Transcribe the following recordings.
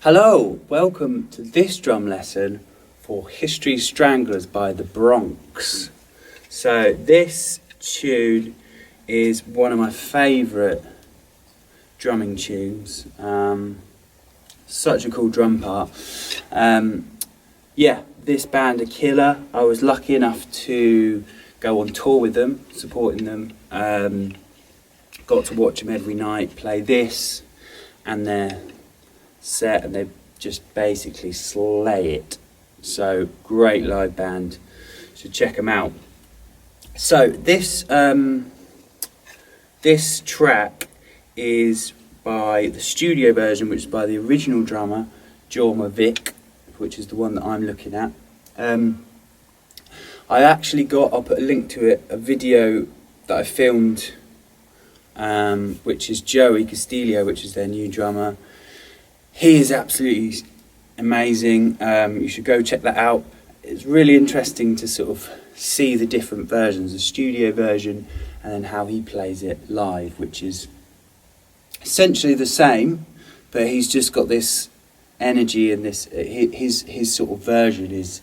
Hello, welcome to this drum lesson for History Stranglers by the Bronx. So this tune is one of my favourite drumming tunes. Such a cool drum part. This band are killer. I was lucky enough to go on tour with them, supporting them. Got to watch them every night play this and their set, and they just basically slay it. So great live band, so check them out. So this track is by the studio version, which is by the original drummer Jorma Vic, which is the one that I'm looking at. I actually I'll put a link to it, a video that I filmed, which is Joey Castillo, which is their new drummer. He is absolutely amazing. You should go check that out. It's really interesting to sort of see the different versions, the studio version and then how he plays it live, which is essentially the same, but he's just got this energy, and this his sort of version is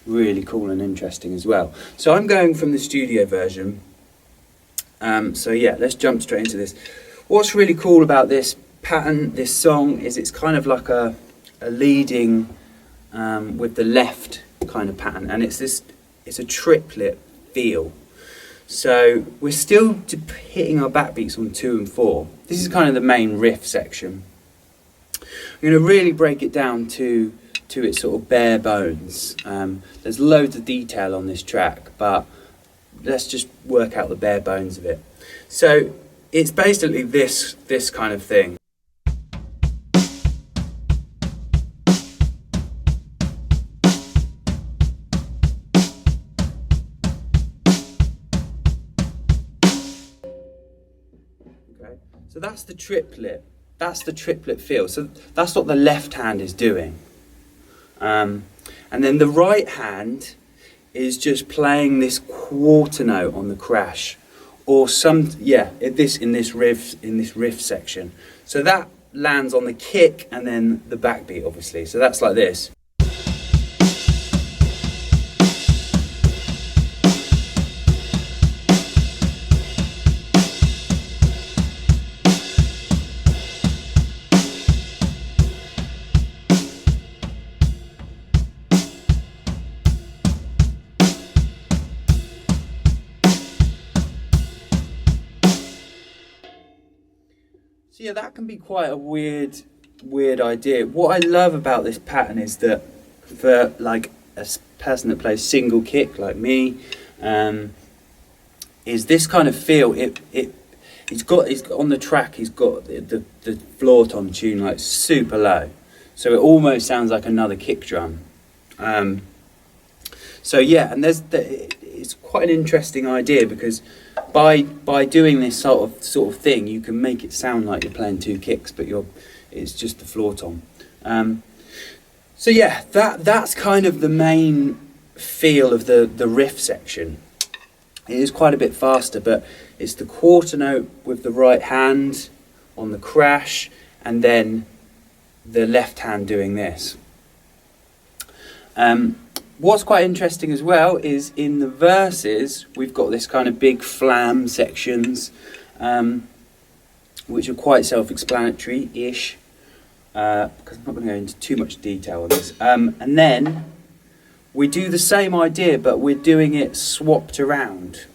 really cool and interesting as well. So I'm going from the studio version. So yeah, let's jump straight into this. What's really cool about this pattern, this song, is it's kind of like a leading with the left kind of pattern, and it's a triplet feel. So we're still hitting our backbeats on 2 and 4. This is kind of the main riff section. I'm going to really break it down to its sort of bare bones. There's loads of detail on this track, but let's just work out the bare bones of it. So it's basically this kind of thing. So that's the triplet. That's the triplet feel. So that's what the left hand is doing. And then the right hand is just playing this quarter note on the crash, or in this riff section. So that lands on the kick and then the backbeat, obviously. So that's like this. So yeah, that can be quite a weird idea. What I love about this pattern is that for like a person that plays single kick like me, is this kind of feel. He's got on the track. He's got the floor tom tune like super low, so it almost sounds like another kick drum. So yeah, and it's quite an interesting idea, because by doing this sort of thing, you can make it sound like you're playing 2 kicks, but it's just the floor tom. So yeah, that's kind of the main feel of the riff section. It is quite a bit faster, but it's the quarter note with the right hand on the crash, and then the left hand doing this. What's quite interesting as well is in the verses, we've got this kind of big flam sections, which are quite self-explanatory-ish, because I'm not going to go into too much detail on this. And then we do the same idea, but we're doing it swapped around.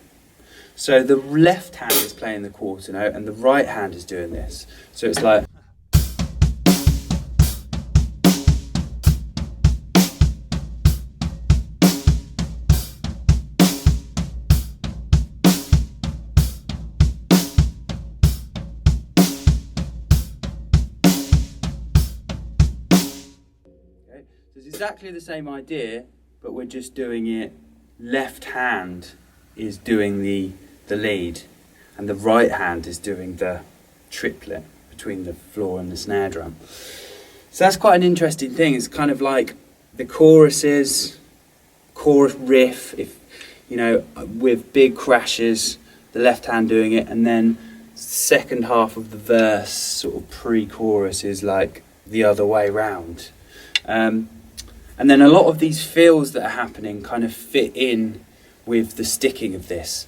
So the left hand is playing the quarter note, and the right hand is doing this. So it's like... It's exactly the same idea, but we're just doing it, left hand is doing the lead, and the right hand is doing the triplet between the floor and the snare drum. So that's quite an interesting thing. It's kind of like the chorus riff, if you know, with big crashes, the left hand doing it, and then second half of the verse, sort of pre-chorus, is like the other way round. And then a lot of these fills that are happening kind of fit in with the sticking of this.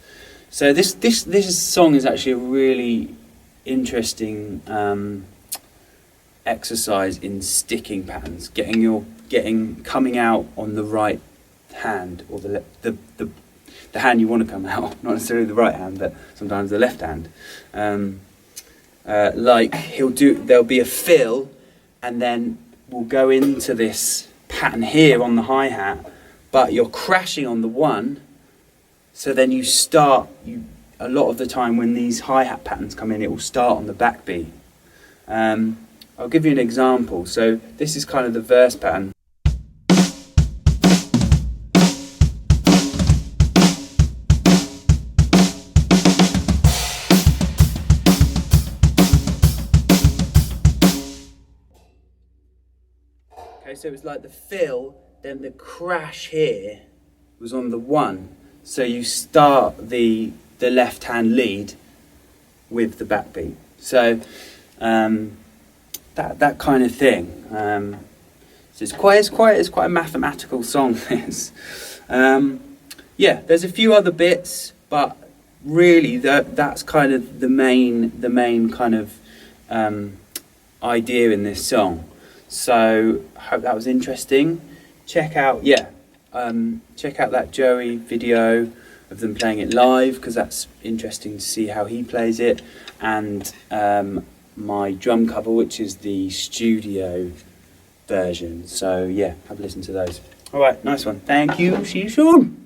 So this song is actually a really interesting exercise in sticking patterns, coming out on the right hand, or the hand you want to come out, not necessarily the right hand, but sometimes the left hand. Like there'll be a fill, and then we'll go into this pattern here on the hi-hat, but you're crashing on the one, so then a lot of the time when these hi-hat patterns come in, it will start on the backbeat. I'll give you an example. So this is kind of the verse pattern. Okay, so it's like the fill, then the crash here was on the one. So you start the left hand lead with the backbeat. So that kind of thing. So it's quite a mathematical song. This. Yeah, there's a few other bits, but really that's kind of the main kind of idea in this song. So I hope that was interesting. Check out that Joey video of them playing it live, because that's interesting to see how he plays it, and my drum cover, which is the studio version. So yeah, have a listen to those. All right, nice one. Thank you. See you soon.